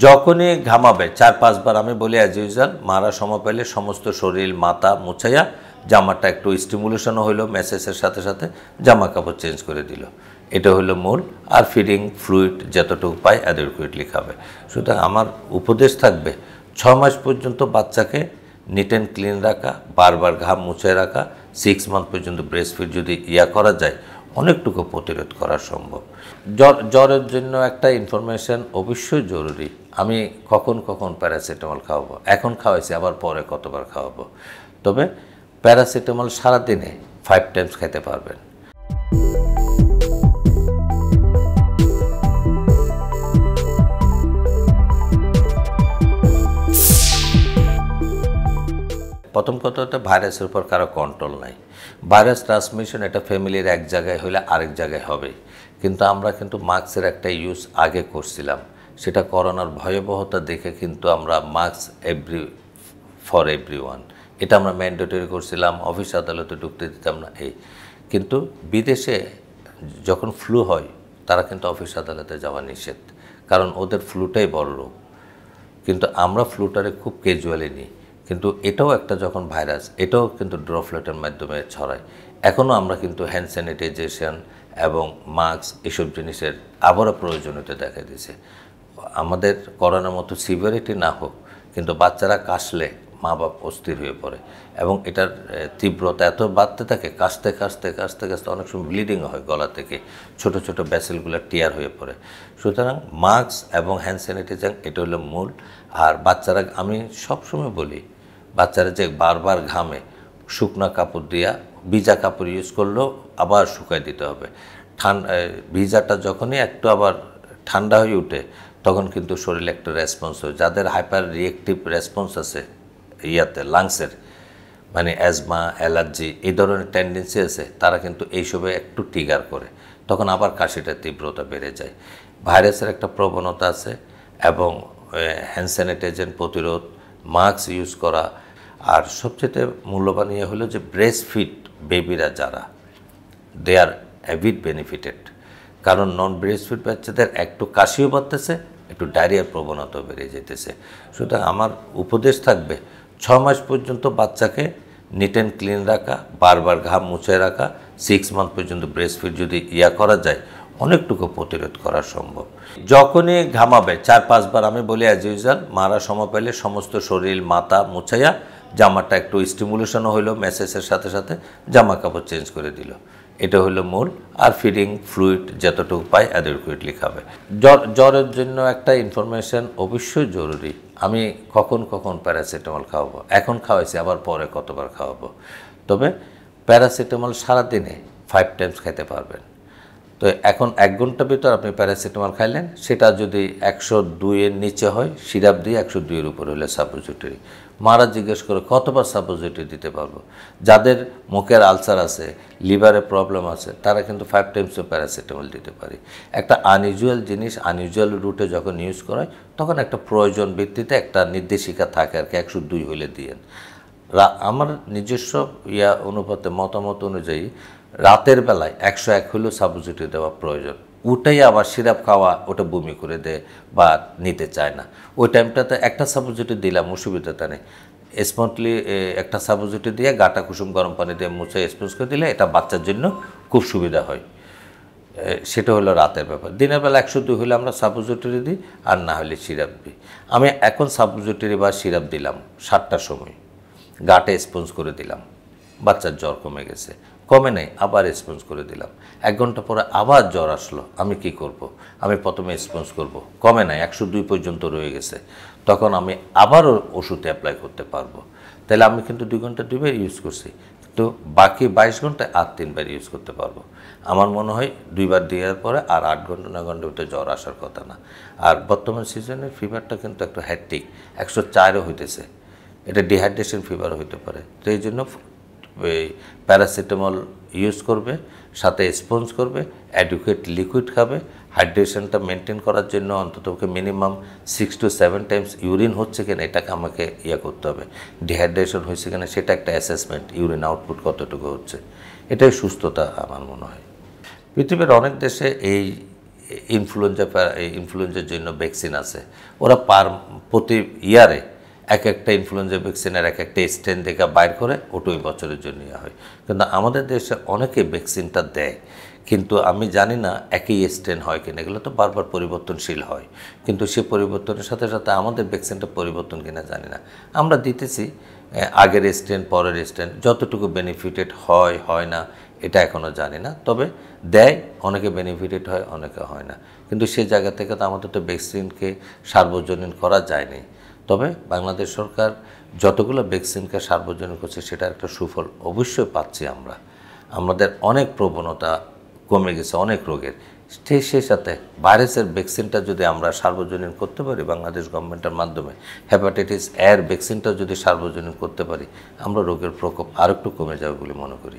যখনই ঘামাবে 4-5 বার আমি বলি অ্যাজ ইউজুয়াল মারা সময় পেলে সমস্ত শরীর মাথা মুছাইয়া জামাটা একটু স্টিমুলেশনও হইলো মেসেজের সাথে সাথে জামা কাপড় চেঞ্জ করে দিল। এটা হলো মূল। আর ফিডিং ফ্লুইড যতটুকু পায় অ্যাডিকুয়েটলি খাবে। সুতরাং আমার উপদেশ থাকবে 6 মাস পর্যন্ত বাচ্চাকে নিট অ্যান্ড ক্লিন রাখা, বারবার ঘাম মুছে রাখা, 6 মান্থ পর্যন্ত ব্রেস্ট ফিড যদি করা যায় অনেকটুকু প্রতিরোধ করা সম্ভব। জ্বরের জন্য একটা ইনফরমেশন অবশ্যই জরুরি। আমি কখন কখন প্যারাসিটামল খাওয়াবো, এখন খাওয়াইছি আবার পরে কতবার খাওয়াবো। তবে প্যারাসিটামল সারাদিনে 5 টাইমস খেতে পারবেন। প্রথম কথা হচ্ছে ভাইরাসের উপর কারো কন্ট্রোল নাই। ভাইরাস ট্রান্সমিশন এটা ফ্যামিলির এক জায়গায় হলে আরেক জায়গায় হবে। কিন্তু আমরা কিন্তু মাস্কের একটা ইউজ আগে করছিলাম, সেটা করোনার ভয়াবহতা দেখে কিন্তু আমরা মাস্ক ফর এভরিওয়ান এটা আমরা ম্যান্ডেটরি করছিলাম, অফিস আদালতে ঢুকতে দিতাম না। কিন্তু বিদেশে যখন ফ্লু হয় তারা কিন্তু অফিস আদালতে যাওয়া নিষেধ, কারণ ওদের ফ্লুটাই বড় রোগ। কিন্তু আমরা ফ্লুটারে খুব ক্যাজুয়ালি নিই। কিন্তু এটাও একটা যখন ভাইরাস, এটাও কিন্তু ড্রপলেটের মাধ্যমে ছড়ায়। এখনও আমরা কিন্তু হ্যান্ড স্যানিটাইজেশন এবং মাস্ক এসব জিনিসের আবারও প্রয়োজনীয়তা দেখা দিয়েছে। আমাদের করোনার মতো সিভিয়ারিটি না হোক, কিন্তু বাচ্চারা কাশলে মা বাপ অস্থির হয়ে পড়ে এবং এটার তীব্রতা এত বাড়তে থাকে, কাশতে কাশতে কাশতে কাশতে অনেক সময় ব্লিডিং হয় গলা থেকে, ছোট ছোট ভেসেলগুলো টিয়ার হয়ে পড়ে। সুতরাং মাস্ক এবং হ্যান্ড স্যানিটাইজার এটা হলো মূল। আর বাচ্চারা, আমি সবসময় বলি বাচ্চারা যে বারবার ঘামে, শুকনা কাপড় দিয়া ভিজা কাপড় ইউজ করলেও আবার শুকাই দিতে হবে। ভিজাটা যখনই একটু আবার ঠান্ডা হয়ে উঠে তখন কিন্তু শরীরে একটা রেসপন্স হয়। যাদের হাইপার রিয়েক্টিভ রেসপন্স আছে লাংসের, মানে অ্যাজমা, অ্যালার্জি এই ধরনের টেন্ডেন্সি আছে, তারা কিন্তু এইসবে একটু ট্রিগার করে, তখন আবার কাশিটার তীব্রতা বেড়ে যায়। ভাইরাসের একটা প্রবণতা আছে এবং হ্যান্ড স্যানিটাইজার প্রতিরোধ, মাস্ক ইউজ করা। আর সবচেয়ে মূল্যবান হলো যে ব্রেস্ট ফিড বেবিরা যারা, দে আর অ্যাভিড বেনিফিটেড। কারণ নন ব্রেস্ট ফিড বাচ্চাদের একটু কাশিও বাড়তেছে, একটু ডায়রিয়ার প্রবণতাও বেড়ে যেতেছে। সুতরাং আমার উপদেশ থাকবে 6 মাস পর্যন্ত বাচ্চাকে নিট অ্যান্ড ক্লিন রাখা, বারবার ঘাম মুছে রাখা, 6 মান্থ পর্যন্ত ব্রেস্ট ফিড যদি করা যায় অনেকটুকু প্রতিরোধ করা সম্ভব। যখনই ঘামাবে 4-5 বার আমি বলি অ্যাজ ইউজুয়াল মারা সময় পেলে সমস্ত শরীর মাথা মুছাইয়া জামাটা একটু স্টিমুলেশনও হইলো মেসেজের সাথে সাথে জামা কাপড় চেঞ্জ করে দিল। এটা হলো মূল। আর ফিডিং ফ্লুইড যতটুকু পায় অ্যাডিকুয়েটলি খাবে। জ্বরের জন্য একটা ইনফরমেশন অবশ্যই জরুরি। আমি কখন কখন প্যারাসিটামল খাওয়াবো, এখন খাওয়াইছি আবার পরে কতবার খাওয়াবো। তবে প্যারাসিটামল সারাদিনে 5 টাইমস খেতে পারবেন। তো এখন 1 ঘন্টার ভিতর আপনি প্যারাসিটামল খাইলেন, সেটা যদি 102-এর নিচে হয় সিরাপ দিয়ে, 102-এর উপরে হলে সাপোজিটরি। মারা জিজ্ঞেস করে কতবার সাপোজিটরি দিতে পারবো। যাদের মুখের আলসার আছে, লিভারে প্রবলেম আছে, তারা কিন্তু 5 টাইমসও প্যারাসিটামল দিতে পারি। একটা আনইউজুয়াল জিনিস আনইউজুয়াল রুটে যখন ইউজ করায় তখন একটা প্রয়োজন ভিত্তিতে একটা নির্দেশিকা থাকে আর কি, 102 হলে দিয়েন। আমার নিজস্ব অনুপাতে মতামত অনুযায়ী রাতের বেলায় 101 হলেও সাপোজিটরি দেওয়া প্রয়োজন। ওটাই আবার সিরাপ খাওয়া, ওটা বমি করে দেয় বা নিতে চায় না। ওই টাইমটাতে একটা সাপোজিটরি দিলাম, অসুবিধাটা নেই। স্পন্টলি একটা সাপোজিটরি দিয়ে গাটা কুসুম গরম পানি দিয়ে মুছে স্পঞ্জ করে দিলে এটা বাচ্চার জন্য খুব সুবিধা হয়। সেটা হলো রাতের ব্যাপার। দিনের বেলা 102 হলে আমরা সাপোজিটরি দিই, আর না হলে সিরাপ দিই। আমি এখন সাপোজিটরি বা সিরাপ দিলাম 7টার সময়, গাটা স্পঞ্জ করে দিলাম, বাচ্চার জ্বর কমে গেছে। কমে নেই, আবার স্পঞ্জ করে দিলাম। 1 ঘন্টা পরে আবার জ্বর আসলো, আমি কি করব? আমি প্রথমে স্পঞ্জ করব, কমে নাই, 102 পর্যন্ত রয়ে গেছে, তখন আমি আবারও ওষুধ অ্যাপ্লাই করতে পারবো। তাহলে আমি কিন্তু 2 ঘন্টা 2 বার ইউজ করছি, তো বাকি 22 ঘন্টায় আর 3 বার ইউজ করতে পারবো। আমার মনে হয় 2 বার দেওয়ার পরে আর 8 ঘন্টা 9 ঘন্টার ভিতরে জ্বর আসার কথা না। আর বর্তমান সিজনের ফিভারটা কিন্তু একটু হ্যাট্রিক, 104ও হইতেছে। এটা ডিহাইড্রেশন ফিভারও হইতে পারে। তো এই জন্য প্যারাসিটামল ইউজ করবে, সাথে স্পঞ্জ করবে, অ্যাডুকেট লিকুইড খাবে। হাইড্রেশনটা মেনটেন করার জন্য অন্তত মিনিমাম 6 to 7 টাইমস ইউরিন হচ্ছে কিনা এটাকে আমাকে করতে হবে। ডিহাইড্রেশন হয়েছে কিনা সেটা একটা অ্যাসেসমেন্ট, ইউরিন আউটপুট কতটুকু হচ্ছে, এটাই সুস্থতা আমার মনে হয়। পৃথিবীর অনেক দেশে এই ইনফ্লুয়েঞ্জার জন্য ভ্যাকসিন আছে, ওরা প্রতি ইয়ারে এক একটা ইনফ্লুয়েঞ্জা ভ্যাকসিনের এক একটা স্ট্রেন দেখে বাইর করে ওটুই বছরের জন্য হয়। কিন্তু আমাদের দেশে অনেকে ভ্যাকসিনটা দেয়, কিন্তু আমি জানি না একই স্ট্রেন হয় কিনা, এগুলো তো বারবার পরিবর্তনশীল হয়, কিন্তু সে পরিবর্তনের সাথে সাথে আমাদের ভ্যাকসিনটা পরিবর্তন কিনা জানি না। আমরা দিতেছি আগের স্ট্রেন পরের স্ট্রেন, যতটুকু বেনিফিটেড হয় না এটা এখনও জানি না, তবে দেয়, অনেকে বেনিফিটেড হয় অনেকে হয় না। কিন্তু সে জায়গা থেকে তো আমাদের তো ভ্যাকসিনকে সার্বজনীন করা যায়নি। তবে বাংলাদেশ সরকার যতগুলো ভ্যাকসিনকে সার্বজনীন করছে সেটার একটা সুফল অবশ্যই পাচ্ছি আমরা। আমাদের অনেক প্রবণতা কমে গেছে অনেক রোগের। সেই সাথে ভাইরাসের ভ্যাকসিনটা যদি আমরা সার্বজনীন করতে পারি বাংলাদেশ গভর্নমেন্টের মাধ্যমে, হেপাটাইটিস এর ভ্যাকসিনটা যদি সার্বজনীন করতে পারি, আমরা রোগের প্রকোপ আরেকটু কমে যাবে বলে মনে করি।